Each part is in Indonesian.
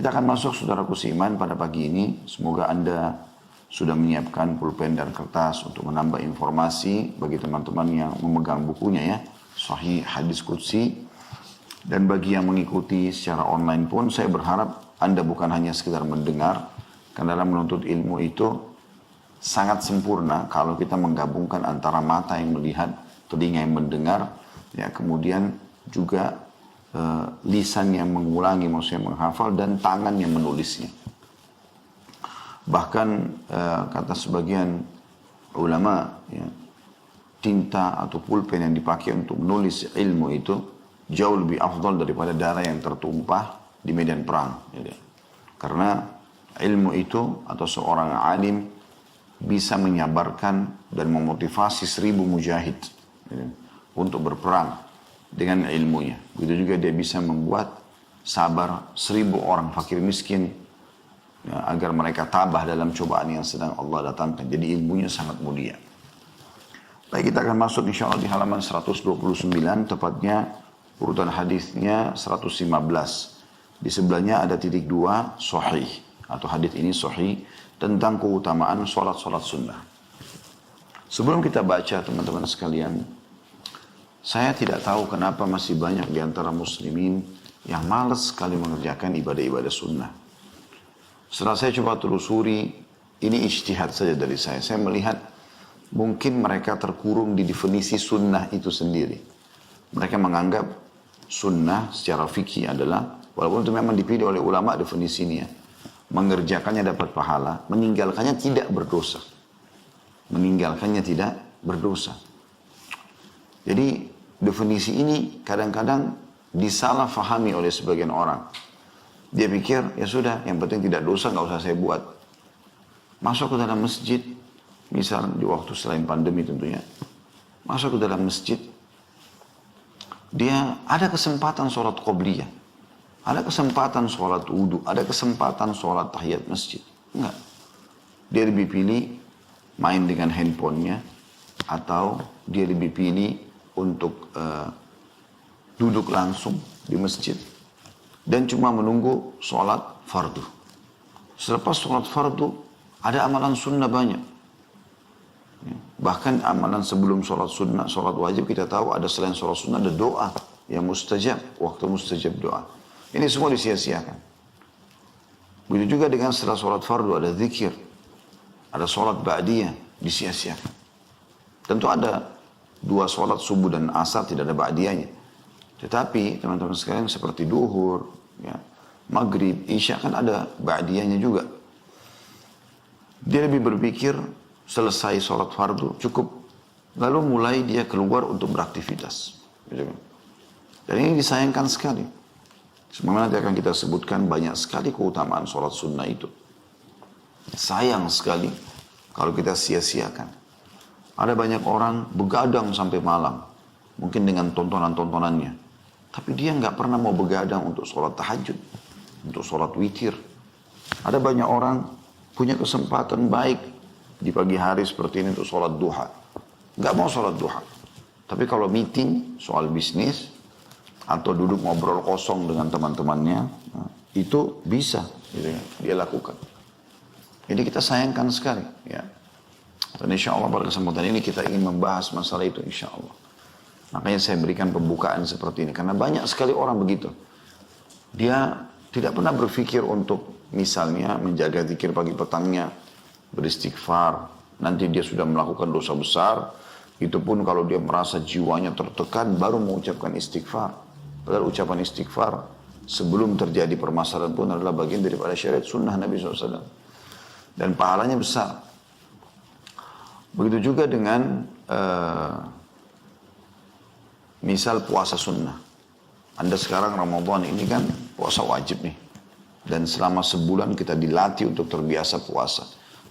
Kita akan masuk saudaraku seiman pada pagi ini. Semoga Anda sudah menyiapkan pulpen dan kertas untuk menambah informasi bagi teman-teman yang memegang bukunya ya. Sahih Hadis Qudsi. Dan bagi yang mengikuti secara online pun saya berharap Anda bukan hanya sekedar mendengar. Karena dalam menuntut ilmu itu sangat sempurna kalau kita menggabungkan antara mata yang melihat, telinga yang mendengar, ya kemudian juga lisan yang mengulangi, maksudnya menghafal, dan tangan yang menulisnya. Bahkan kata sebagian ulama, ya, tinta atau pulpen yang dipakai untuk menulis ilmu itu jauh lebih afdal daripada darah yang tertumpah di medan perang. Ya. Karena ilmu itu atau seorang alim bisa menyabarkan dan memotivasi 1000 mujahid ya, untuk berperang dengan ilmunya. Begitu juga dia bisa membuat sabar 1000 orang fakir miskin ya, agar mereka tabah dalam cobaan yang sedang Allah datangkan. Jadi ilmunya sangat mulia. Baik, kita akan masuk insya Allah di halaman 129, tepatnya urutan hadisnya 115. Di sebelahnya ada titik 2, sahih. Atau hadis ini sahih tentang keutamaan sholat-sholat sunnah. Sebelum kita baca teman-teman sekalian, saya tidak tahu kenapa masih banyak di antara muslimin yang malas sekali mengerjakan ibadah-ibadah sunnah. Setelah saya coba telusuri, ini ijtihad saja dari saya. Saya melihat mungkin mereka terkurung di definisi sunnah itu sendiri. Mereka menganggap sunnah secara fikih adalah, walaupun itu memang dipilih oleh ulama definisinya, mengerjakannya dapat pahala, meninggalkannya tidak berdosa. Meninggalkannya tidak berdosa. Jadi definisi ini kadang-kadang disalahfahami oleh sebagian orang. Dia pikir, ya sudah, yang penting tidak dosa, nggak usah saya buat. Masuk ke dalam masjid, misal di waktu selain pandemi tentunya, masuk ke dalam masjid, dia ada kesempatan sholat qobliyah, ada kesempatan sholat wudu, ada kesempatan sholat tahiyat masjid. Enggak. Dia lebih pilih main dengan handphonenya, atau dia lebih pilih untuk duduk langsung di masjid dan cuma menunggu sholat fardu. Selepas sholat fardu ada amalan sunnah banyak. Bahkan amalan sebelum sholat sunnah, sholat wajib kita tahu ada selain sholat sunnah ada doa yang mustajab, waktu mustajab doa. Ini semua disia-siakan. Begitu juga dengan setelah sholat fardu ada zikir, ada sholat ba'diyah, disia-siakan. Tentu ada 2 sholat subuh dan asar tidak ada ba'diyahnya. Tetapi teman-teman sekalian seperti duhur, ya, maghrib, isya kan ada ba'diyahnya juga. Dia lebih berpikir selesai sholat fardu cukup. Lalu mulai dia keluar untuk beraktivitas. Dan ini disayangkan sekali. Sebenarnya nanti akan kita sebutkan banyak sekali keutamaan sholat sunnah itu. Sayang sekali kalau kita sia-siakan. Ada banyak orang begadang sampai malam. Mungkin dengan tontonan-tontonannya. Tapi dia nggak pernah mau begadang untuk sholat tahajud. Untuk sholat witir. Ada banyak orang punya kesempatan baik di pagi hari seperti ini untuk sholat duha. Nggak mau sholat duha. Tapi kalau meeting soal bisnis, atau duduk ngobrol kosong dengan teman-temannya, itu bisa gitu ya, dia lakukan. Jadi kita sayangkan sekali. Ya. Dan insya Allah pada kesempatan ini kita ingin membahas masalah itu insya Allah. Makanya saya berikan pembukaan seperti ini. Karena banyak sekali orang begitu. Dia tidak pernah berpikir untuk misalnya menjaga zikir pagi petangnya, beristighfar. Nanti dia sudah melakukan dosa besar. Itu pun kalau dia merasa jiwanya tertekan baru mengucapkan istighfar. Padahal ucapan istighfar sebelum terjadi permasalahan pun adalah bagian daripada syariat sunnah Nabi SAW. Dan pahalanya besar. Begitu juga dengan misal puasa sunnah. Anda sekarang Ramadan ini kan puasa wajib nih. Dan selama sebulan kita dilatih untuk terbiasa puasa.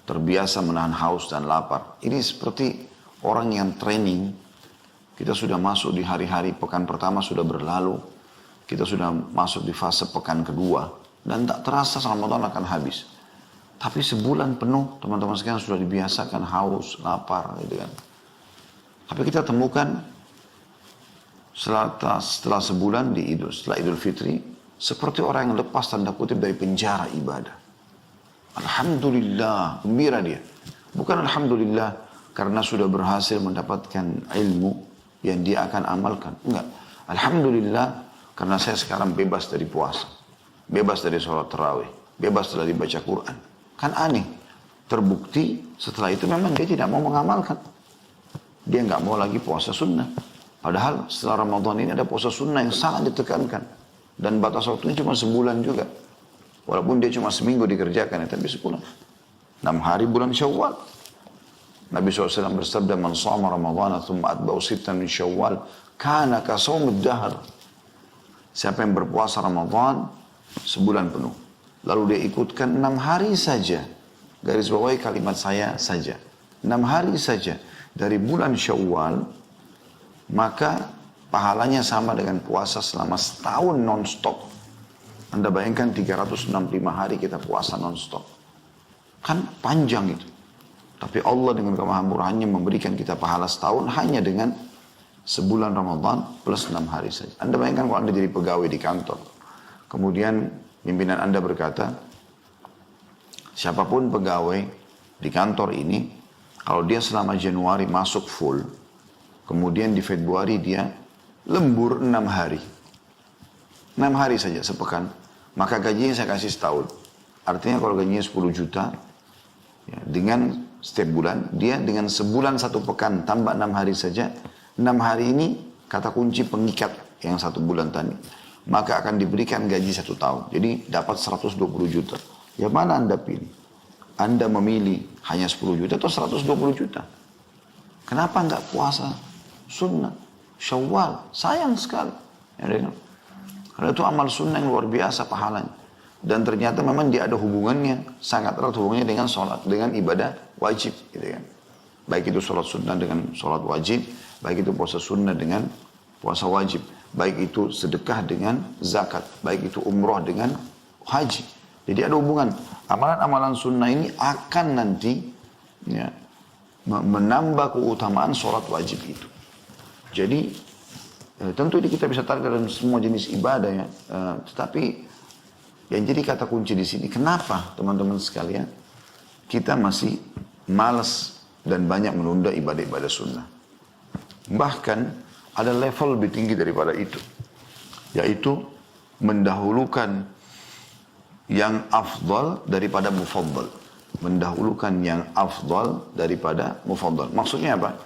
Terbiasa menahan haus dan lapar. Ini seperti orang yang training. Kita sudah masuk di hari-hari pekan pertama sudah berlalu. Kita sudah masuk di fase pekan kedua. Dan tak terasa Ramadan akan habis. Tapi sebulan penuh teman-teman sekalian sudah dibiasakan haus, lapar gitu kan. Tapi kita temukan setelah sebulan setelah Idul Fitri, seperti orang yang lepas tanda kutip dari penjara ibadah. Alhamdulillah, gembira dia. Bukan alhamdulillah karena sudah berhasil mendapatkan ilmu yang dia akan amalkan. Enggak. Alhamdulillah karena saya sekarang bebas dari puasa. Bebas dari sholat tarawih. Bebas dari baca Quran. Kan aneh. Terbukti setelah itu memang dia tidak mau mengamalkan. Dia nggak mau lagi puasa sunnah. Padahal setelah Ramadan ini ada puasa sunnah yang sangat ditekankan. Dan batas waktunya cuma sebulan juga. Walaupun dia cuma seminggu dikerjakan, tapi sebulan. 6 hari bulan Syawal. Nabi SAW bersabda, "Man shama Ramadhana thumma atba'u sittan min Syawal, kana ka shaumid dahr." Siapa yang berpuasa Ramadan sebulan penuh, lalu dia ikutkan 6 hari saja. Garis bawahi kalimat saya saja. 6 hari saja dari bulan Syawal, maka pahalanya sama dengan puasa selama setahun non-stop. Anda bayangkan 365 hari kita puasa non-stop. Kan panjang itu. Tapi Allah dengan kemahamurahannya memberikan kita pahala setahun hanya dengan sebulan Ramadan plus 6 hari saja. Anda bayangkan kalau Anda jadi pegawai di kantor. Kemudian pimpinan Anda berkata, siapapun pegawai di kantor ini, kalau dia selama Januari masuk full, kemudian di Februari dia lembur 6 hari. 6 hari saja sepekan. Maka gajinya saya kasih setahun. Artinya kalau gajinya 10 juta, ya, dengan setiap bulan, dia dengan sebulan 1 pekan tambah 6 hari saja. 6 hari ini kata kunci pengikat yang 1 bulan tadi. Maka akan diberikan gaji 1 tahun. Jadi dapat 120 juta. Ya mana Anda pilih? Anda memilih hanya 10 juta atau 120 juta? Kenapa enggak puasa sunnah? Syawal, sayang sekali. Ya, karena itu amal sunnah yang luar biasa pahalanya. Dan ternyata memang dia ada hubungannya, sangat erat hubungannya dengan sholat, dengan ibadah wajib. Gitu kan. Baik itu sholat sunnah dengan sholat wajib, baik itu puasa sunnah dengan puasa wajib. Baik itu sedekah dengan zakat, baik itu umroh dengan haji. Jadi ada hubungan. Amalan-amalan sunnah ini akan nanti ya, menambah keutamaan sholat wajib itu. Jadi tentu ini kita bisa tarik dalam semua jenis ibadah ya. Tetapi yang jadi kata kunci di sini, kenapa teman-teman sekalian kita masih malas dan banyak menunda ibadah-ibadah sunnah. Bahkan ada level lebih tinggi daripada itu, yaitu mendahulukan yang afdal daripada mufaddal. Mendahulukan yang afdal daripada mufaddal. Maksudnya apa?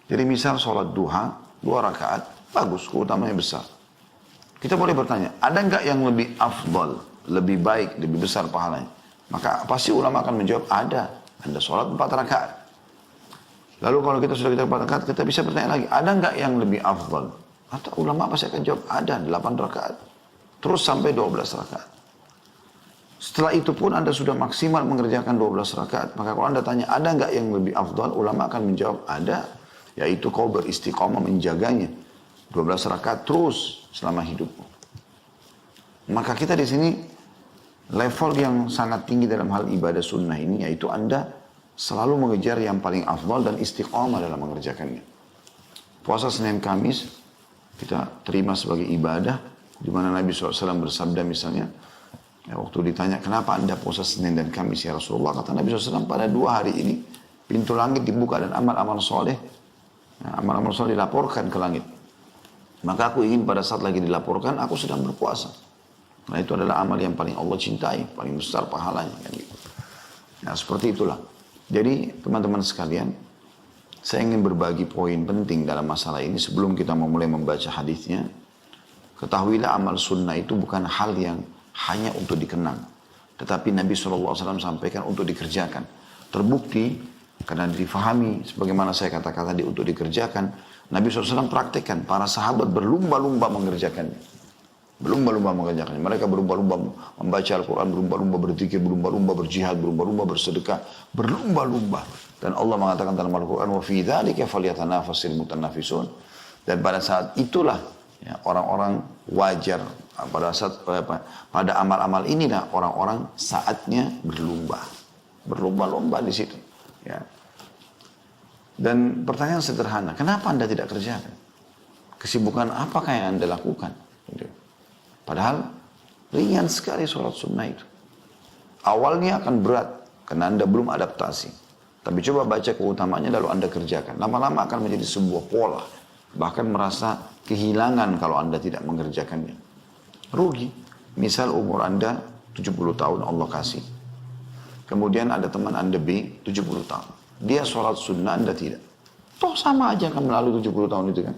Jadi misal sholat duha 2 rakaat, bagus, keutamanya besar. Kita boleh bertanya, ada nggak yang lebih afdal, lebih baik, lebih besar pahalanya? Maka pasti ulama akan menjawab, ada. Anda sholat 4 rakaat. Lalu kalau kita sudah 4 rakaat, kita bisa bertanya lagi, ada nggak yang lebih afdal? Atau ulama pasti akan jawab, ada, 8 rakaat. Terus sampai 12 rakaat. Setelah itu pun Anda sudah maksimal mengerjakan 12 rakaat. Maka kalau Anda tanya, ada nggak yang lebih afdal? Ulama akan menjawab, ada. Yaitu kau beristiqamah menjaganya. 12 rakaat terus selama hidupmu. Maka kita di sini level yang sangat tinggi dalam hal ibadah sunnah ini, yaitu Anda selalu mengejar yang paling afdal dan istiqamah dalam mengerjakannya. Puasa Senin Kamis kita terima sebagai ibadah, di mana Nabi SAW bersabda misalnya, ya, waktu ditanya kenapa Anda puasa Senin dan Kamis ya Rasulullah, kata Nabi SAW, pada 2 hari ini pintu langit dibuka dan amal-amal soleh, amal-amal soleh dilaporkan ke langit. Maka aku ingin pada saat lagi dilaporkan, aku sedang berpuasa. Nah itu adalah amal yang paling Allah cintai, paling besar pahalanya. Kan gitu. Nah seperti itulah. Jadi teman-teman sekalian, saya ingin berbagi poin penting dalam masalah ini sebelum kita memulai membaca hadisnya. Ketahuilah amal sunnah itu bukan hal yang hanya untuk dikenang. Tetapi Nabi SAW sampaikan untuk dikerjakan. Terbukti, karena difahami, sebagaimana saya kata-kata untuk dikerjakan, Nabi SAW praktekkan, para sahabat berlumba-lumba mengerjakannya. Berlumba-lumba mengerjakannya. Mereka berlumba-lumba membaca Al-Quran, berlumba-lumba berzikir, berlumba-lumba berjihad, berlumba-lumba bersedekah, berlumba-lumba. Dan Allah mengatakan dalam Al-Quran, وَفِي ذَلِكَ فَلْيَتَنَافَسِ الْمُتَنَافِسُونَ. Dan pada saat itulah ya, orang-orang wajar, pada amal-amal inilah orang-orang saatnya berlumba. Berlumba-lumba di situ. Ya. Dan pertanyaan sederhana, kenapa Anda tidak kerjakan? Kesibukan apakah yang Anda lakukan? Padahal Ringan sekali sholat sunnah itu. Awalnya akan berat, karena Anda belum adaptasi. Tapi coba baca keutamaannya lalu Anda kerjakan. Lama-lama akan menjadi sebuah pola. Bahkan merasa kehilangan kalau Anda tidak mengerjakannya. Rugi. Misal umur Anda 70 tahun Allah kasih. Kemudian ada teman Anda B 70 tahun. Dia sholat sunnah, Anda tidak. Toh sama aja kan melalui 70 tahun itu kan.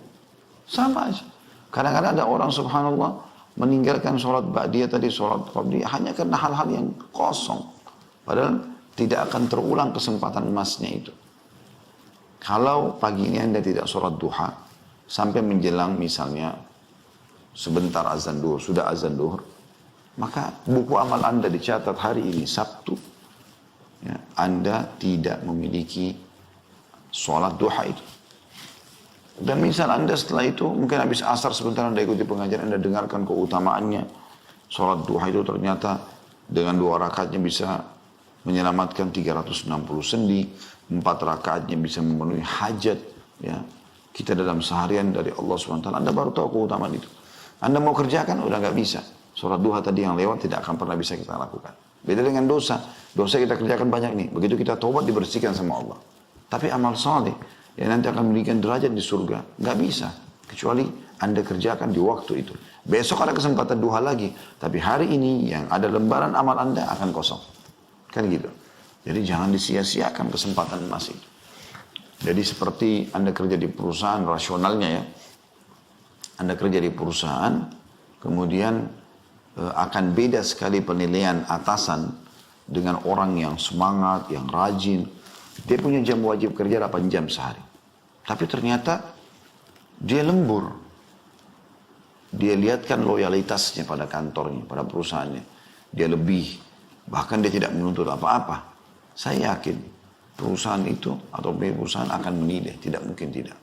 Sama aja. Kadang-kadang ada orang subhanallah meninggalkan sholat ba'diyah tadi, sholat qabliyah hanya karena hal-hal yang kosong. Padahal tidak akan terulang kesempatan emasnya itu. Kalau pagi ini Anda tidak sholat duha, sampai menjelang misalnya sebentar azan duhur, sudah azan duhur, maka buku amal Anda dicatat hari ini Sabtu, ya, Anda tidak memiliki sholat duha itu. Dan misal Anda setelah itu, mungkin habis asar sebentar Anda ikuti pengajaran, Anda dengarkan keutamaannya. Sholat duha itu ternyata dengan 2 rakaatnya bisa menyelamatkan 360 sendi, 4 rakaatnya bisa memenuhi hajat. Ya. Kita dalam seharian dari Allah SWT, Anda baru tahu keutamaan itu. Anda mau kerjakan, udah nggak bisa. Sholat duha tadi yang lewat tidak akan pernah bisa kita lakukan. Beda dengan dosa. Dosa kita kerjakan banyak nih. Begitu kita taubat dibersihkan sama Allah. Tapi amal saleh yang nanti akan memberikan derajat di surga, nggak bisa. Kecuali Anda kerjakan di waktu itu. Besok ada kesempatan duha lagi. Tapi hari ini yang ada lembaran amal Anda akan kosong. Kan gitu. Jadi jangan disia-siakan kesempatan emas itu. Jadi seperti Anda kerja di perusahaan, rasionalnya ya. Anda kerja di perusahaan, kemudian akan beda sekali penilaian atasan dengan orang yang semangat, yang rajin. Dia punya jam wajib kerja 8 jam sehari. Tapi ternyata dia lembur. Dia lihatkan loyalitasnya pada kantornya, pada perusahaannya. Dia lebih. Bahkan dia tidak menuntut apa-apa. Saya yakin perusahaan itu atau perusahaan akan menilai. Tidak mungkin tidak.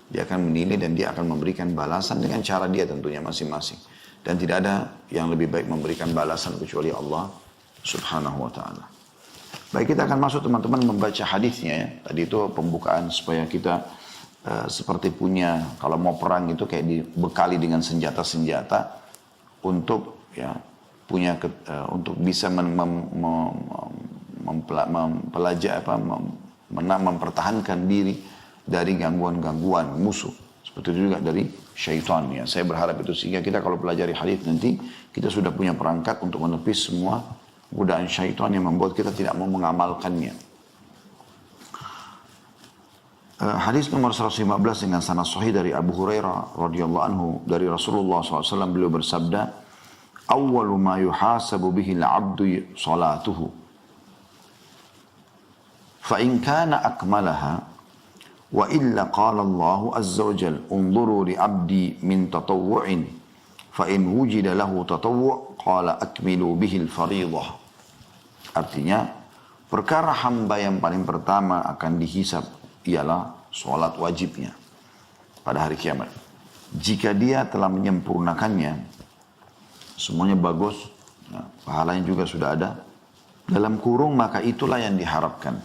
Dia akan menilai dan dia akan memberikan balasan dengan cara dia tentunya masing-masing. Dan tidak ada yang lebih baik memberikan balasan kecuali Allah subhanahu wa ta'ala. Baik, kita akan masuk teman-teman membaca hadisnya ya. Tadi itu pembukaan supaya kita seperti punya, kalau mau perang itu kayak dibekali dengan senjata-senjata untuk ya punya untuk bisa mempertahankan diri dari gangguan-gangguan musuh. Seperti itu juga dari syaitan ya. Saya berharap itu sehingga kita kalau pelajari hadis nanti kita sudah punya perangkat untuk menepis semua godaan syaitan yang membuat kita tidak mau mengamalkannya. Hadis nomor 115 dengan sanad sahih dari Abu Hurairah radhiyallahu anhu dari Rasulullah SAW, beliau bersabda, "Awwalu ma yuhasabu bihi al-'abdu salatuhu. Fa in kana akmalaha wa illa qala Allah azza wa jalla unzuru li 'abdi min tatawwu'in fa in wujida lahu tatawwu' qala akmilu bihi al-fariidah." Artinya, perkara hamba yang paling pertama akan dihisab ialah sholat wajibnya pada hari kiamat. Jika dia telah menyempurnakannya, semuanya bagus, ya, pahalanya juga sudah ada, dalam kurung maka itulah yang diharapkan.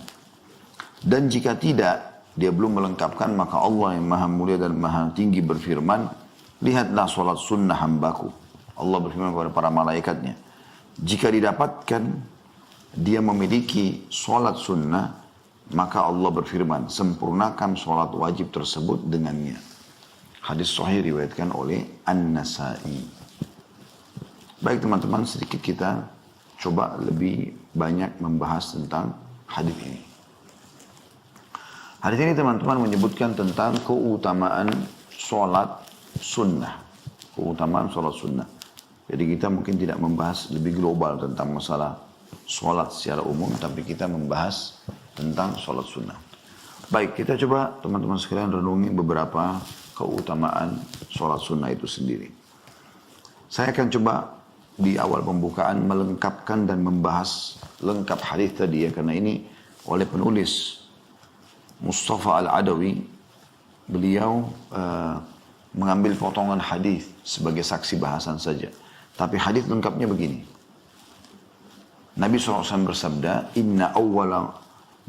Dan jika tidak, dia belum melengkapkan, maka Allah yang maha mulia dan maha tinggi berfirman, lihatlah sholat sunnah hambaku. Allah berfirman kepada para malaikatnya, jika didapatkan dia memiliki sholat sunnah, maka Allah berfirman, sempurnakan sholat wajib tersebut dengannya. Hadis sahih riwayatkan oleh An-Nasa'i. Baik teman-teman, sedikit kita coba lebih banyak membahas tentang hadis ini. Hadis ini teman-teman menyebutkan tentang keutamaan sholat sunnah. Keutamaan sholat sunnah. Jadi kita mungkin tidak membahas lebih global tentang masalah sholat secara umum, tapi kita membahas tentang sholat sunnah. Baik, kita coba teman-teman sekalian renungi beberapa keutamaan sholat sunnah itu sendiri. Saya akan coba di awal pembukaan melengkapkan dan membahas lengkap hadis tadi ya, karena ini oleh penulis Mustafa Al-Adawi, beliau mengambil potongan hadis sebagai saksi bahasan saja. Tapi hadis lengkapnya begini. Nabi SAW bersabda, Inna awwala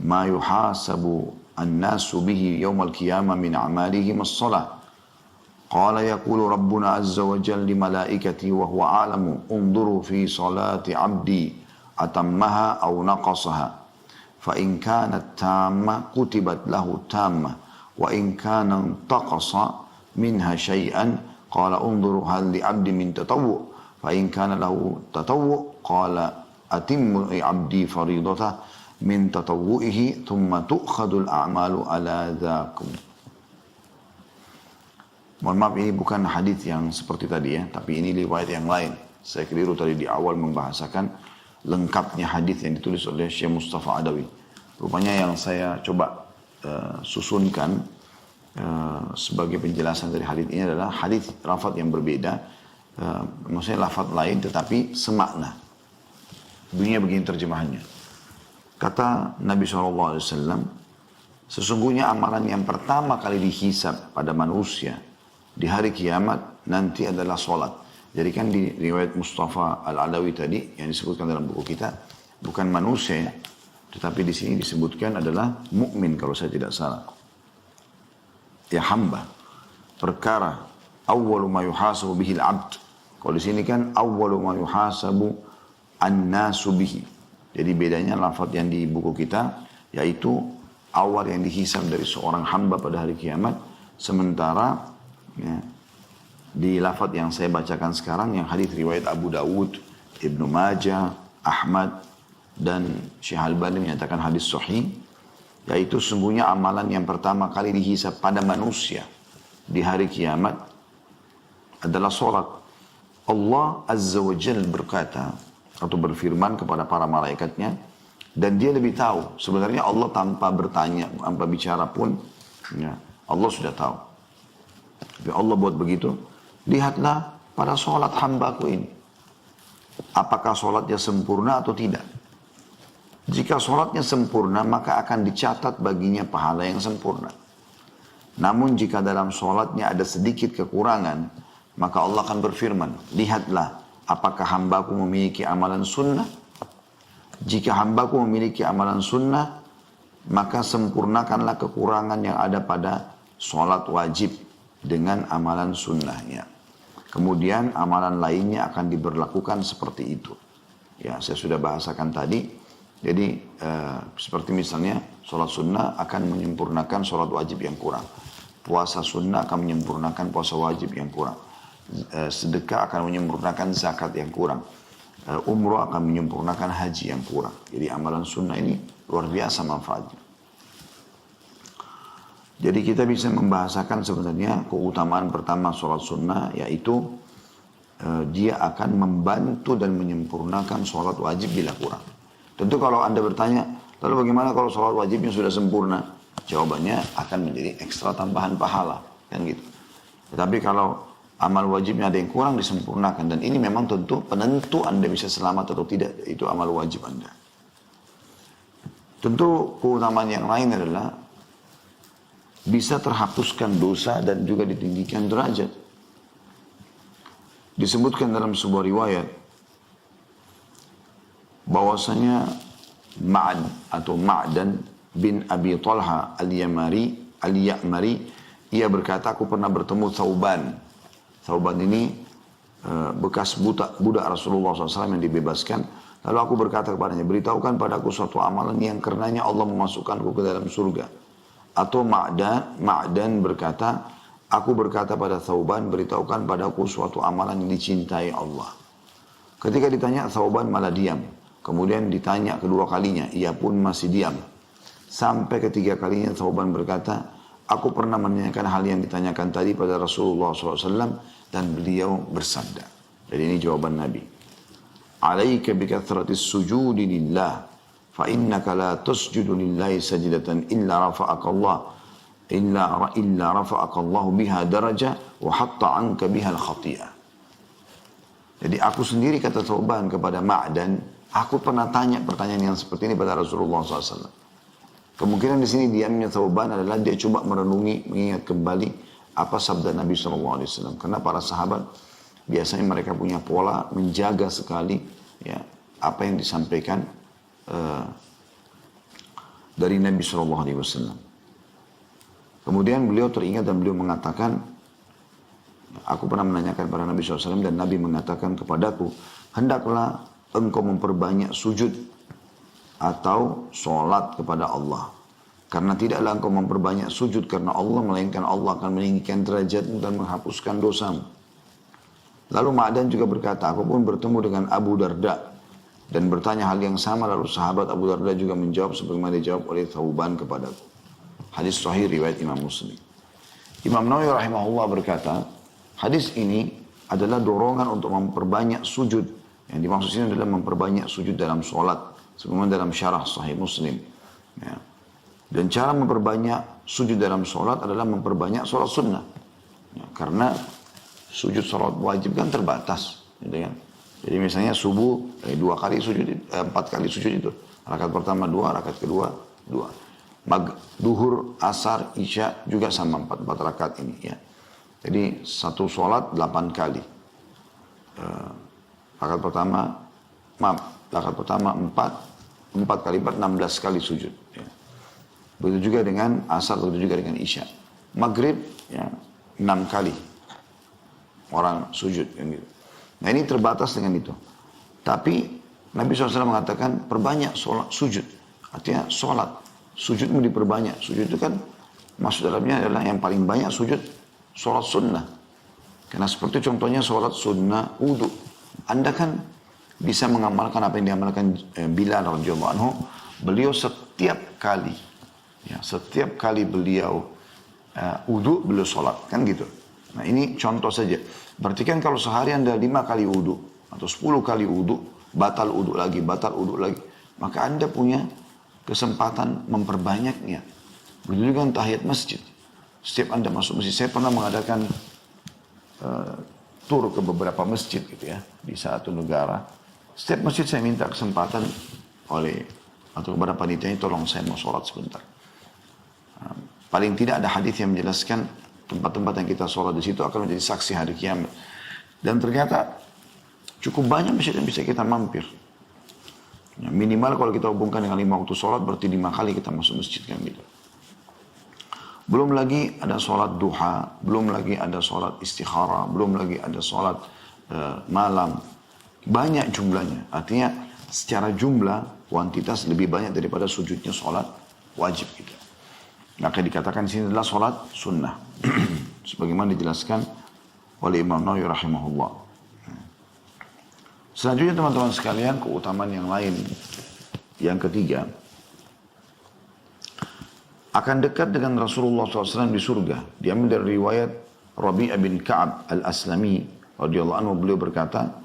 ma yuhasabu an-nasu bihi yawmal qiyamah min amalihim as-salah. Qala yaqulu Rabbuna azza wa jalla li malaikati wa huwa a'lamu unzuru fi salati 'abdi atammaha aw naqasaha fa in kanat tamma kutibat lahu tamma wa in kana taqasa minha syai'an qala unzuru hal li 'abdi min tatawwu fa in kana lahu tatawwu qala atimmu li 'abdi fariidatah min tatawwu'ihi thumma tu'khadul a'malu ala dhakum. Mohon maaf, ini bukan hadis yang seperti tadi ya, tapi ini riwayat yang lain. Saya keliru tadi di awal membahasakan lengkapnya hadis yang ditulis oleh Syekh Mustafa Adawi. Rupanya yang saya coba susunkan sebagai penjelasan dari hadis ini adalah hadis lafaz yang berbeda, maksudnya lafaz lain tetapi semakna. Bunyinya begini terjemahannya. Kata Nabi SAW, sesungguhnya amalan yang pertama kali dihisab pada manusia di hari kiamat nanti adalah solat. Jadi kan di riwayat Mustafa Al-Adawi tadi yang disebutkan dalam buku kita bukan manusia, tetapi di sini disebutkan adalah mukmin kalau saya tidak salah. Ya hamba. Perkara awwalu ma yuhasabu bihil abd. Kalau di sini kan awwalu ma yuhasabu an-nasu bihi. Jadi bedanya lafaz yang di buku kita yaitu awal yang dihisab dari seorang hamba pada hari kiamat, sementara ya, di lafaz yang saya bacakan sekarang yang hadis riwayat Abu Dawud, Ibnu Majah, Ahmad dan Syekh Al-Albani menyatakan hadis sahih, yaitu sungguhnya amalan yang pertama kali dihisab pada manusia di hari kiamat adalah salat. Allah Azza wa Jalla berkata atau berfirman kepada para malaikatnya, dan dia lebih tahu. Sebenarnya Allah tanpa bertanya, tanpa bicara pun ya, Allah sudah tahu. Tapi Allah buat begitu. Lihatlah pada sholat hambaku ini. Apakah sholatnya sempurna atau tidak? Jika sholatnya sempurna, maka akan dicatat baginya pahala yang sempurna. Namun jika dalam sholatnya ada sedikit kekurangan, maka Allah akan berfirman, lihatlah apakah hambaku memiliki amalan sunnah. Jika hambaku memiliki amalan sunnah, maka sempurnakanlah kekurangan yang ada pada sholat wajib dengan amalan sunnahnya. Kemudian amalan lainnya akan diberlakukan seperti itu. Ya, saya sudah bahasakan tadi. Jadi seperti misalnya sholat sunnah akan menyempurnakan sholat wajib yang kurang. Puasa sunnah akan menyempurnakan puasa wajib yang kurang. Sedekah akan menyempurnakan zakat yang kurang. Umroh akan menyempurnakan haji yang kurang. Jadi amalan sunnah ini luar biasa manfaatnya. Jadi kita bisa membahasakan sebenarnya keutamaan pertama sholat sunnah, yaitu dia akan membantu dan menyempurnakan sholat wajib bila kurang. Tentu kalau Anda bertanya, lalu bagaimana kalau sholat wajibnya sudah sempurna? Jawabannya akan menjadi ekstra tambahan pahala, kan gitu. Tetapi kalau amal wajibnya ada yang kurang, disempurnakan. Dan ini memang tentu penentu Anda bisa selamat atau tidak, itu amal wajib Anda. Tentu keutamaan yang lain adalah bisa terhapuskan dosa dan juga ditinggikan derajat. Disebutkan dalam sebuah riwayat bahwasanya Ma'ad atau Ma'dan bin Abi Talha al-Ya'mari, ia berkata, aku pernah bertemu Thauban. Thauban ini bekas budak Rasulullah SAW yang dibebaskan. Lalu aku berkata kepadanya, beritahukan padaku suatu amalan yang karenanya Allah memasukkanku ke dalam surga. Atau Ma'dan berkata, aku berkata pada Thauban, beritahukan padaku suatu amalan yang dicintai Allah. Ketika ditanya, Thauban malah diam. Kemudian ditanya kedua kalinya, ia pun masih diam. Sampai ketiga kalinya Thauban berkata, aku pernah menanyakan hal yang ditanyakan tadi pada Rasulullah SAW dan beliau bersabda. Jadi ini jawaban Nabi. Alaika bikathratis sujudi lillah. فَإِنَّكَ لَا تَسْجُدُ لِلَّهِ سَجْدَةً إِلَّا رَفَعَكَ اللَّهُ بِهَا دَرَجَةً وَحَطَّ عَنْكَ بِهَا الْخَطِيئَةِ. Jadi aku sendiri, kata Thauban kepada Ma'dan, aku pernah tanya pertanyaan yang seperti ini pada Rasulullah SAW. Kemungkinan di sini diamnya Thauban adalah dia coba merenungi, mengingat kembali apa sabda Nabi SAW. Karena para sahabat biasanya mereka punya pola menjaga sekali ya apa yang disampaikan dari Nabi SAW. Kemudian beliau teringat dan beliau mengatakan, Aku pernah menanyakan kepada Nabi SAW dan Nabi mengatakan kepadaku, hendaklah engkau memperbanyak sujud atau sholat kepada Allah. Karena tidaklah engkau memperbanyak sujud karena Allah, melainkan Allah akan meninggikan derajatmu dan menghapuskan dosamu. Lalu Ma'dan juga berkata, aku pun bertemu dengan Abu Darda dan bertanya hal yang sama. Lalu sahabat Abu Darda juga menjawab sebagaimana dijawab oleh Thauban kepadaku. Hadis sahih riwayat Imam Muslim. Imam Nawawi rahimahullah berkata, hadis ini adalah dorongan untuk memperbanyak sujud. Yang dimaksud ini adalah memperbanyak sujud dalam sholat. Sebagaimana dalam syarah sahih Muslim. Ya. Dan cara memperbanyak sujud dalam sholat adalah memperbanyak sholat sunnah. Ya, karena sujud sholat wajib kan terbatas. Gitu kan? Jadi misalnya subuh, 2 kali sujud, 4 kali sujud itu. Rakaat pertama 2, rakaat kedua 2. Duhur, asar, isya juga sama 4 rakaat ini. Ya. Jadi satu sholat 8 kali. Rakaat pertama 4, 4 kali 4, 16 kali sujud. Ya. Begitu juga dengan asar, begitu juga dengan isya. Maghrib, ya, 6 kali orang sujud. Gitu. Nah ini terbatas dengan itu. Tapi Nabi SAW mengatakan perbanyak sholat, sujud. Artinya sholat. Sujudmu diperbanyak. Sujud itu kan maksud dalamnya adalah yang paling banyak sujud sholat sunnah. Karena seperti contohnya sholat sunnah wudu. Anda kan bisa mengamalkan apa yang diamalkan Bilal radhiyallahu anhu. Beliau setiap kali beliau wudu, beliau sholat. Kan gitu. Nah ini contoh saja. Berarti kan kalau sehari Anda 5 kali wudu atau 10 kali wudu, batal wudu lagi, maka Anda punya kesempatan memperbanyaknya. Begitu juga tahiyat masjid. Setiap Anda masuk masjid, saya pernah mengadakan tur ke beberapa masjid gitu ya, di satu negara. Setiap masjid saya minta kesempatan atau kepada panitianya, tolong saya mau sholat sebentar. Paling tidak ada hadis yang menjelaskan tempat-tempat yang kita sholat di situ akan menjadi saksi hari kiamat. Dan ternyata cukup banyak masjid yang bisa kita mampir. Ya, minimal kalau kita hubungkan dengan 5 waktu sholat berarti 5 kali kita masuk masjid kan gitu. Belum lagi ada sholat duha, belum lagi ada sholat istikharah, belum lagi ada sholat malam. Banyak jumlahnya. Artinya secara jumlah, kuantitas lebih banyak daripada sujudnya sholat wajib gitu. Maka dikatakan di sini adalah sholat sunnah. Sebagaimana dijelaskan oleh Imam Nawawi rahimahullah. Selanjutnya teman-teman sekalian, keutamaan yang lain. Yang ketiga, akan dekat dengan Rasulullah SAW di surga. Diambil dari riwayat Rabi' bin Ka'ab al-Aslami radhiyallahu anhu, beliau berkata,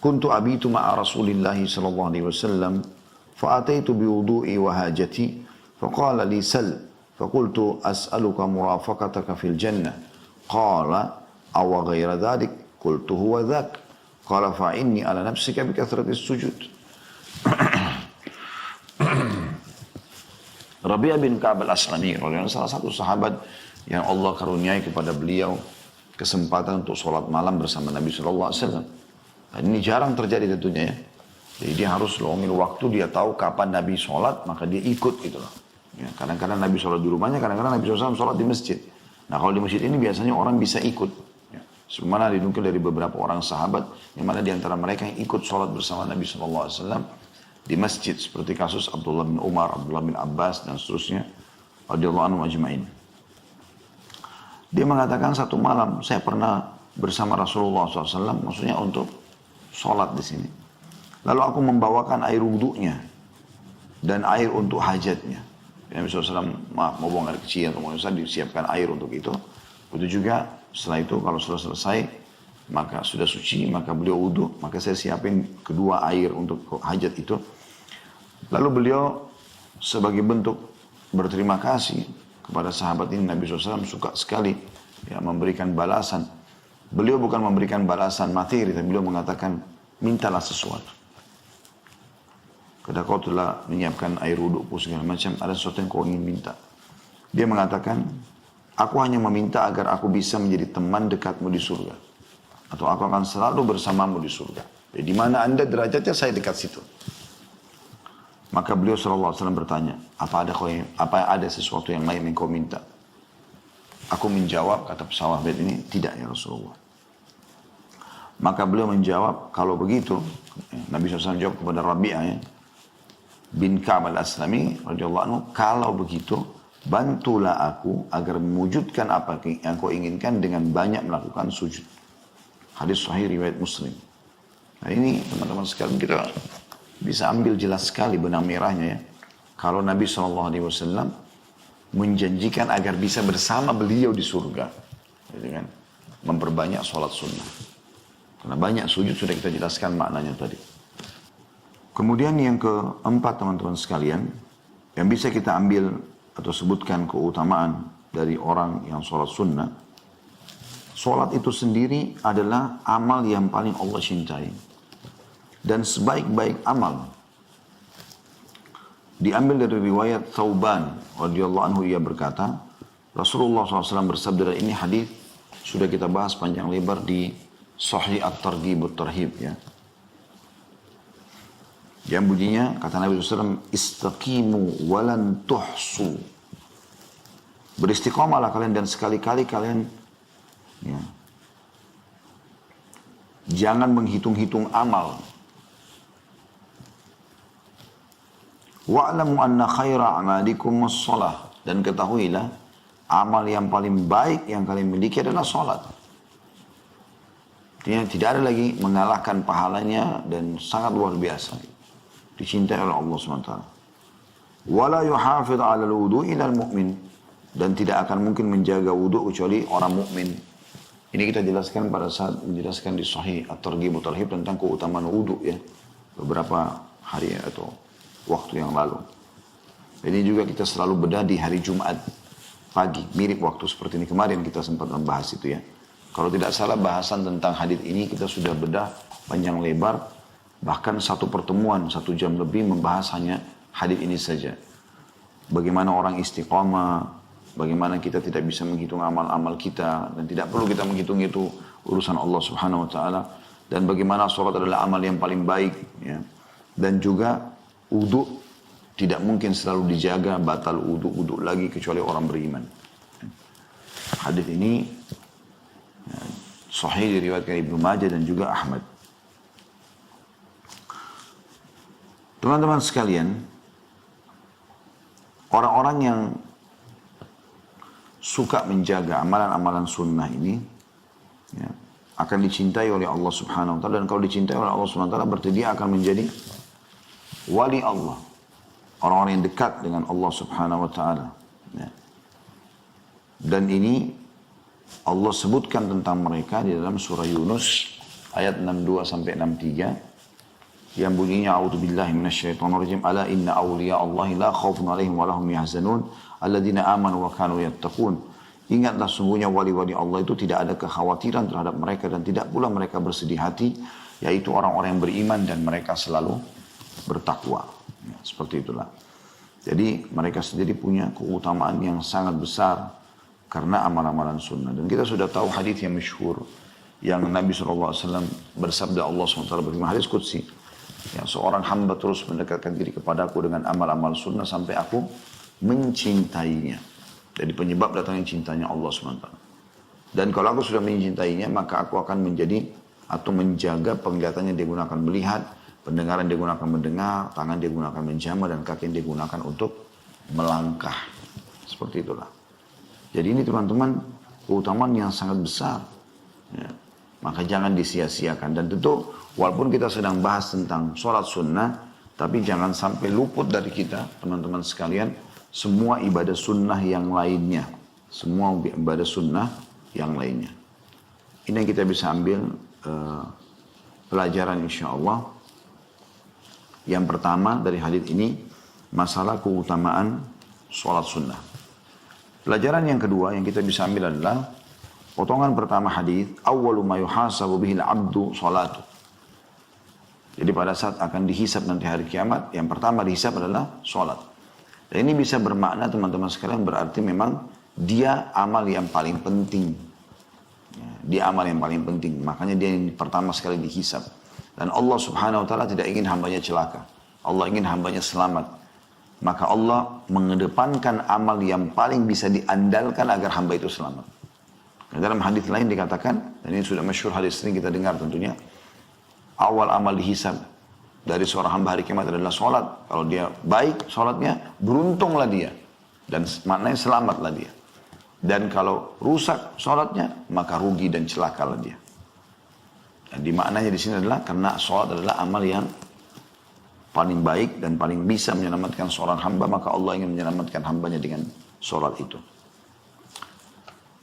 "Kuntu abitu ma'a Rasulillahi sallallahu alaihi wasallam, fa'ataitu biwudu'i wa hajati, faqala li sal, faqultu as'aluka murafaqataka fil jannah. Qala aw ghayra dhalik, qultu huwa dhak. Qala fa inni ala nafsika bi kathratis sujud." Rabi' bin Ka'ab al-Aslami, salah satu sahabat yang Allah karuniai kepada beliau kesempatan untuk sholat malam bersama Nabi SAW. Dan ini jarang terjadi tentunya ya. Jadi dia harus luangin waktu, dia tahu kapan Nabi sholat, maka dia ikut gitu loh. Ya, kadang-kadang Nabi sholat di rumahnya, kadang-kadang Nabi SAW sholat di masjid. Nah kalau di masjid ini biasanya orang bisa ikut. Ya. Sebagaimana dinukil dari beberapa orang sahabat, yang mana diantara mereka yang ikut sholat bersama Nabi SAW di masjid, seperti kasus Abdullah bin Umar, Abdullah bin Abbas, dan seterusnya, radhiyallahu anhum ajma'in. Dia mengatakan satu malam, saya pernah bersama Rasulullah SAW, maksudnya untuk sholat di sini. Lalu aku membawakan air wudhunya dan air untuk hajatnya. Nabi SAW mau buang air kecil atau mau disiapkan air untuk itu. Begitu juga setelah itu kalau sudah selesai, maka sudah suci, maka beliau wudhu, maka saya siapin kedua air untuk hajat itu. Lalu beliau sebagai bentuk berterima kasih kepada sahabat ini, Nabi SAW suka sekali ya, memberikan balasan. Beliau bukan memberikan balasan materi, tapi beliau mengatakan, mintalah sesuatu. Ketika kau telah menyiapkan air wudhu segala macam, ada sesuatu yang kau ingin minta. Dia mengatakan, aku hanya meminta agar aku bisa menjadi teman dekatmu di surga. Atau aku akan selalu bersamamu di surga. Jadi di mana anda derajatnya, saya dekat situ. Maka beliau SAW bertanya, apa ada sesuatu yang lain yang kau minta? Aku menjawab, kata sahabat ini, tidak ya Rasulullah. Maka beliau menjawab, kalau begitu, Nabi SAW jawab kepada Rabi'ah ya, bin Ka'ab al-Aslami, radhiyallahu anhu, kalau begitu, bantulah aku agar mewujudkan apa yang kau inginkan dengan banyak melakukan sujud. Hadis sahih riwayat Muslim. Nah ini teman-teman sekalian kita bisa ambil jelas sekali benang merahnya ya. Kalau Nabi SAW menjanjikan agar bisa bersama beliau di surga. Gitu kan? Memperbanyak sholat sunnah. Karena banyak sujud sudah kita jelaskan maknanya tadi. Kemudian yang keempat teman-teman sekalian, yang bisa kita ambil atau sebutkan keutamaan dari orang yang sholat sunnah. Sholat itu sendiri adalah amal yang paling Allah cintai. Dan sebaik-baik amal diambil dari riwayat Thauban radhiyallahu anhu, ia berkata, Rasulullah SAW bersabda, ini hadis sudah kita bahas panjang lebar di Sahih At-Targhib At-Tarhib ya. Yang bunyinya kata Nabi SAW, istaqimu walan tuhsu. Beristiqamalah kalian dan sekali-kali kalian ya, jangan menghitung-hitung amal. Wa'lamu anna khaira amalikum as-salah. Dan ketahuilah, amal yang paling baik yang kalian miliki adalah salat. Tidak ada lagi mengalahkan pahalanya dan sangat luar biasa. Dicintai oleh Allah SWT. Wala yuhafidh ala al-wudu'i ilal mu'min. Dan tidak akan mungkin menjaga wudu kecuali orang mukmin. Ini kita jelaskan pada saat menjelaskan di Sahih At-Targhib At-Tarhib tentang keutamaan wudu ya. Beberapa hari atau waktu yang lalu. Ini juga kita selalu bedah di hari Jumat pagi. Mirip waktu seperti ini kemarin kita sempat membahas itu ya. Kalau tidak salah bahasan tentang hadis ini kita sudah bedah panjang lebar. Bahkan satu pertemuan 1 jam lebih membahas hanya hadis ini saja. Bagaimana orang istiqamah. Bagaimana kita tidak bisa menghitung amal-amal kita. Dan tidak perlu kita menghitung itu urusan Allah Subhanahu Wa Taala. Dan bagaimana sholat adalah amal yang paling baik. Ya. Dan juga wudu tidak mungkin selalu dijaga, batal wudu lagi kecuali orang beriman. Hadis ini sahih diriwayatkan Ibnu Majah dan juga Ahmad. Teman-teman sekalian, orang-orang yang suka menjaga amalan-amalan sunnah ini ya, akan dicintai oleh Allah Subhanahu Wa Taala. Dan kalau dicintai oleh Allah Subhanahu Wa Taala berarti dia akan menjadi wali Allah, orang-orang yang dekat dengan Allah Subhanahu Wa Taala. Ya. Dan ini Allah sebutkan tentang mereka di dalam surah Yunus ayat 62 sampai 63 yang bunyinya a'udzubillahi minasyaitonirrajim, ala inna awliya Allahi la khaufun 'alaihim wa lahum yahzanun alladzina amanu wa kanu yattaqun. Ingatlah sungguhnya wali-wali Allah itu tidak ada kekhawatiran terhadap mereka dan tidak pula mereka bersedih hati, yaitu orang-orang yang beriman dan mereka selalu bertakwa. Ya, seperti itulah. Jadi mereka sendiri punya keutamaan yang sangat besar karena amal-amalan sunnah. Dan kita sudah tahu hadis yang masyhur yang Nabi SAW bersabda, Allah SWT berfirman, hadis qudsi, ya, seorang hamba terus mendekatkan diri kepadaku dengan amal-amal sunnah sampai aku mencintainya. Jadi penyebab datangnya cintanya Allah SWT. Dan kalau aku sudah mencintainya, maka aku akan menjadi atau menjaga penglihatannya dia gunakan melihat, pendengaran dia gunakan mendengar, tangan dia gunakan menjamah, dan kaki dia gunakan untuk melangkah. Seperti itulah. Jadi ini teman-teman keutamaan yang sangat besar. Ya. Maka jangan disia-siakan. Dan tentu walaupun kita sedang bahas tentang sholat sunnah, tapi jangan sampai luput dari kita teman-teman sekalian semua ibadah sunnah yang lainnya. Semua ibadah sunnah yang lainnya. Ini yang kita bisa ambil pelajaran insya Allah. Yang pertama dari hadis ini, masalah keutamaan sholat sunnah. Pelajaran yang kedua yang kita bisa ambil adalah, potongan pertama hadis, awwalu ma yuhasabu bihil abdu sholatu. Jadi pada saat akan dihisab nanti hari kiamat, yang pertama dihisab adalah sholat. Dan ini bisa bermakna teman-teman sekalian, berarti memang dia amal yang paling penting. Dia amal yang paling penting, makanya dia yang pertama sekali dihisab. Dan Allah Subhanahu Wa Taala tidak ingin hambanya celaka. Allah ingin hambanya selamat. maka Allah mengedepankan amal yang paling bisa diandalkan agar hamba itu selamat. Dalam hadis lain dikatakan, dan ini sudah masyhur hadis sering kita dengar tentunya, awal amal dihisab dari seorang hamba hari kiamat adalah sholat. Kalau dia baik sholatnya, beruntunglah dia. Dan maknanya selamatlah dia. Dan kalau rusak sholatnya, maka rugi dan celakalah dia. Dan maknanya di sini adalah karena sholat adalah amal yang paling baik dan paling bisa menyelamatkan seorang hamba, maka Allah ingin menyelamatkan hambanya dengan sholat itu.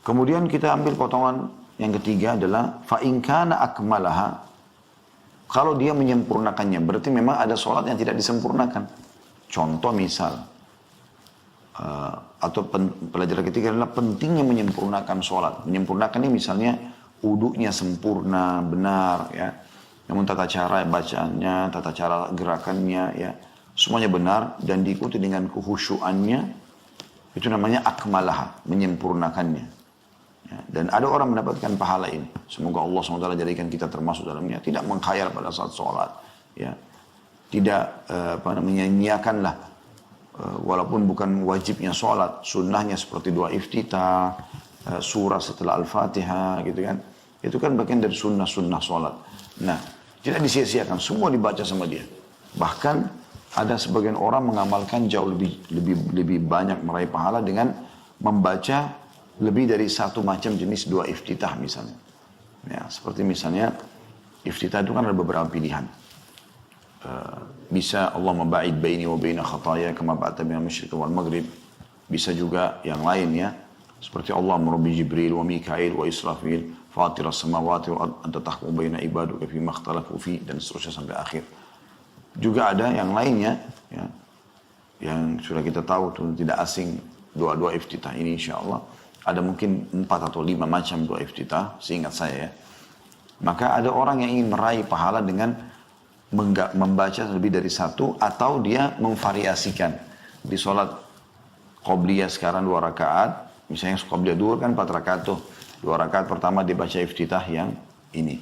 Kemudian kita ambil potongan yang ketiga adalah فَإِنْ كَانَ أَكْمَلَهَا. Kalau dia menyempurnakannya, berarti memang ada sholat yang tidak disempurnakan. Contoh misal, atau pelajaran ketiga adalah pentingnya menyempurnakan sholat. Menyempurnakan ini misalnya wudunya sempurna, benar, ya. Namun tata cara bacaannya, tata cara gerakannya, ya, semuanya benar dan diikuti dengan kehusyuannya, itu namanya akmalaha, menyempurnakannya. Ya, dan ada orang mendapatkan pahala ini. Semoga Allah SWT jadikan kita termasuk dalamnya. Tidak mengkhayal pada saat sholat, ya. Tidak nyanyiakanlah, walaupun bukan wajibnya sholat, sunnahnya seperti doa iftitah, surah setelah Al-Fatihah, gitu kan. Itu kan bagian dari sunnah-sunnah sholat. Nah, tidak disia-siakan, semua dibaca sama dia. Bahkan ada sebagian orang mengamalkan jauh lebih banyak meraih pahala dengan membaca lebih dari satu macam jenis doa iftitah misalnya. Ya, seperti misalnya iftitah itu kan ada beberapa pilihan. Bisa Allah maba'id baini wa baina khataya kama ba'ata minal masyriq wal maghrib. Bisa juga yang lain ya. Seperti Allah merubbi Jibril wa Mikail wa Israfil fatir as-samawati wal ard anta tahkum baina ibaduka fi ma ikhtalafu fi, dan seterusnya sampai akhir. Juga ada yang lainnya ya, yang sudah kita tahu tuh tidak asing doa-doa iftitah ini insyaallah. Ada mungkin 4 atau 5 macam doa iftitah seingat saya ya. Maka ada orang yang ingin meraih pahala dengan membaca lebih dari satu, atau dia memvariasikan. Di sholat qobliyah sekarang 2 rakaat, misalnya qobliyah duhur kan 4 rakaat tuh. 2 rakaat pertama dia baca iftitah yang ini.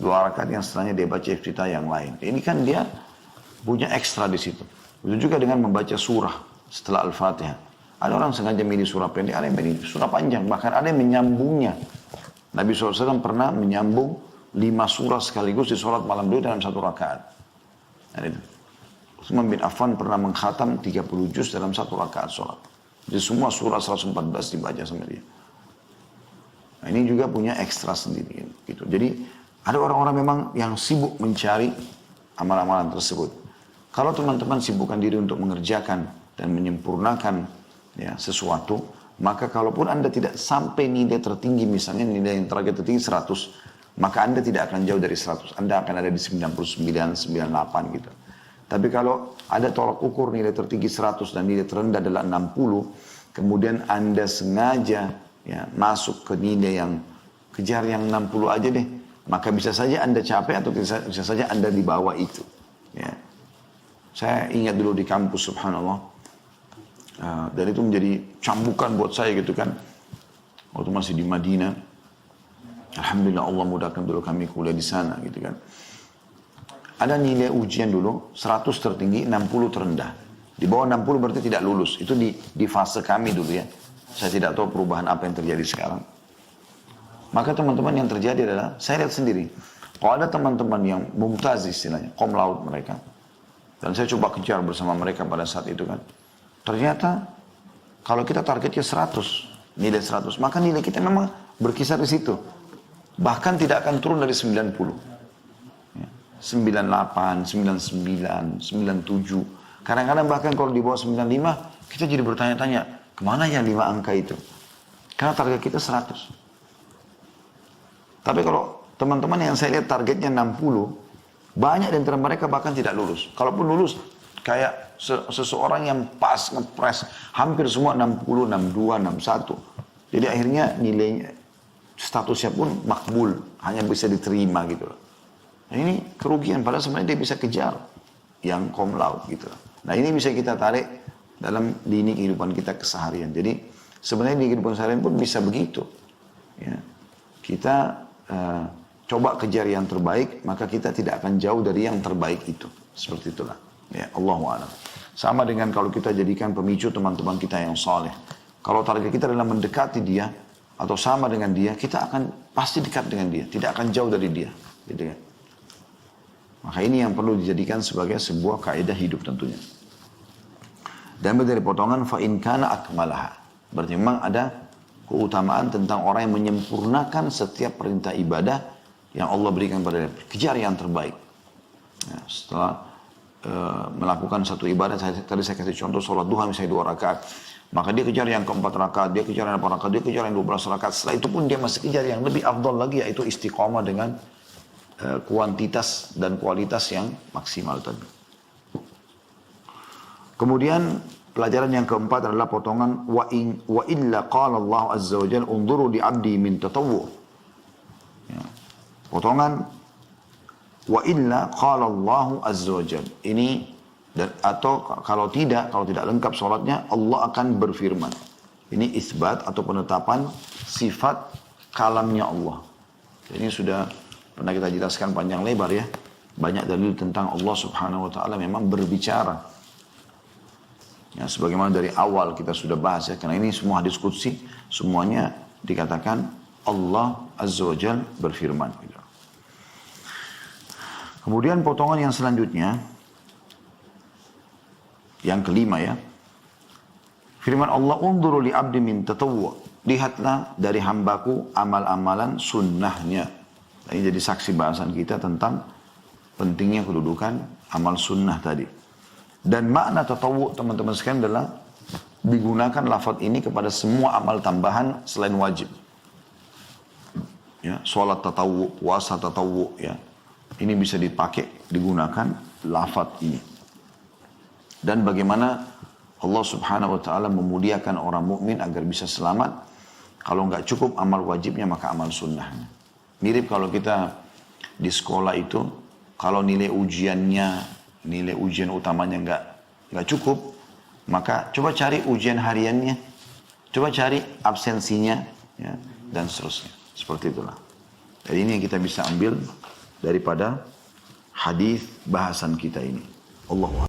2 rakaat yang setelahnya dia baca iftitah yang lain. Ini kan dia punya ekstra di situ. Begitu juga dengan membaca surah setelah Al-Fatihah. Ada orang sengaja milih surah pendek, ada yang milih surah panjang, bahkan ada yang menyambungnya. Nabi SAW pernah menyambung 5 surah sekaligus di sholat malam dulu dalam 1 rakaat. Utsman bin Affan pernah mengkhatam 30 juz dalam 1 rakaat sholat. Jadi semua surah 114 dibaca sama dia. Nah, ini juga punya ekstra sendiri. Gitu. Jadi ada orang-orang memang yang sibuk mencari amal-amalan tersebut. Kalau teman-teman sibukkan diri untuk mengerjakan dan menyempurnakan ya, sesuatu, maka kalaupun Anda tidak sampai nilai tertinggi, misalnya nilai yang target tertinggi 100, maka Anda tidak akan jauh dari 100. Anda akan ada di 99, 98 gitu. Tapi kalau ada tolak ukur nilai tertinggi 100 dan nilai terendah adalah 60, kemudian Anda sengaja ya, masuk ke nilai yang kejar yang 60 aja deh, maka bisa saja Anda capek atau bisa saja Anda di bawah itu. Ya. Saya ingat dulu di kampus, subhanallah, dan itu menjadi cambukan buat saya gitu kan. Waktu masih di Madinah, alhamdulillah Allah mudahkan dulu kami kuliah di sana gitu kan. Ada nilai ujian dulu 100 tertinggi, 60 terendah. Di bawah 60 berarti tidak lulus. Itu di fase kami dulu ya. Saya tidak tahu perubahan apa yang terjadi sekarang. Maka teman-teman yang terjadi adalah, saya lihat sendiri. Kalau ada teman-teman yang mumtaz istilahnya, cum laude mereka. Dan saya coba kejar bersama mereka pada saat itu kan. Ternyata kalau kita targetnya 100, nilai 100, maka nilai kita memang berkisar di situ. Bahkan tidak akan turun dari 90. 98, 99, 97. Kadang-kadang bahkan kalau di bawah 95, kita jadi bertanya-tanya, kemana ya 5 angka itu? Karena target kita 100. Tapi kalau teman-teman yang saya lihat targetnya 60, banyak di antara mereka bahkan tidak lulus. Kalaupun lulus, kayak seseorang yang pas ngepres, hampir semua 60, 62, 61. Jadi akhirnya nilainya, statusnya pun makbul, hanya bisa diterima gitu loh. Nah ini kerugian, padahal sebenarnya dia bisa kejar yang cum laude gitu. Nah ini bisa kita tarik dalam lini kehidupan kita keseharian. Jadi sebenarnya di kehidupan seharian pun bisa begitu. Ya. Kita coba kejar yang terbaik, maka kita tidak akan jauh dari yang terbaik itu. Seperti itulah. Ya, Allahu a'lam. Sama dengan kalau kita jadikan pemicu teman-teman kita yang soleh. Kalau target kita adalah mendekati dia, atau sama dengan dia, kita akan pasti dekat dengan dia. Tidak akan jauh dari dia. Gitu kan? Maka ini yang perlu dijadikan sebagai sebuah kaidah hidup tentunya. Dan dari potongan fa'in kana akmalaha. Berarti memang ada keutamaan tentang orang yang menyempurnakan setiap perintah ibadah yang Allah berikan pada dia. Kejar yang terbaik. Ya, setelah melakukan satu ibadah, tadi saya kasih contoh sholat duha misalnya 2 rakaat. Maka dia kejar yang ke-4 rakaat, dia kejar yang 8 rakaat, dia kejar yang 12 rakaat. Setelah itu pun dia masih kejar yang lebih afdal lagi, yaitu istiqomah dengan kuantitas dan kualitas yang maksimal tadi. Kemudian pelajaran yang keempat adalah potongan wa illa qala Allah azza wa jalla unzuru li 'abdi min tatawwu. Ya. Potongan wa illa qala Allah azza wa jalla. Ini atau kalau tidak lengkap sholatnya, Allah akan berfirman. Ini isbat atau penetapan sifat kalamnya Allah. Ini sudah pernah kita jelaskan panjang lebar ya. Banyak dalil tentang Allah subhanahu wa ta'ala memang berbicara. Ya, sebagaimana dari awal kita sudah bahas ya. Karena ini semua hadis qudsi, semuanya dikatakan Allah azza wa jalla berfirman. Kemudian potongan yang selanjutnya, yang kelima ya. Firman Allah, unzuru li abdi min tatawwu. Lihatlah dari hambaku amal-amalan sunnahnya. Ini jadi saksi bahasan kita tentang pentingnya kedudukan amal sunnah tadi. Dan makna tatawwu teman-teman sekalian adalah digunakan lafaz ini kepada semua amal tambahan selain wajib. Ya, sholat tatawwu, puasa tatawwu ya. Ini bisa dipakai, digunakan lafaz ini. Dan bagaimana Allah subhanahu wa ta'ala memuliakan orang mukmin agar bisa selamat. Kalau nggak cukup amal wajibnya, maka amal sunnahnya. Mirip kalau kita di sekolah itu, kalau nilai ujiannya, nilai ujian utamanya nggak cukup, maka coba cari ujian hariannya, coba cari absensinya, ya, dan seterusnya. Seperti itulah. Jadi ini yang kita bisa ambil daripada hadis bahasan kita ini. Allah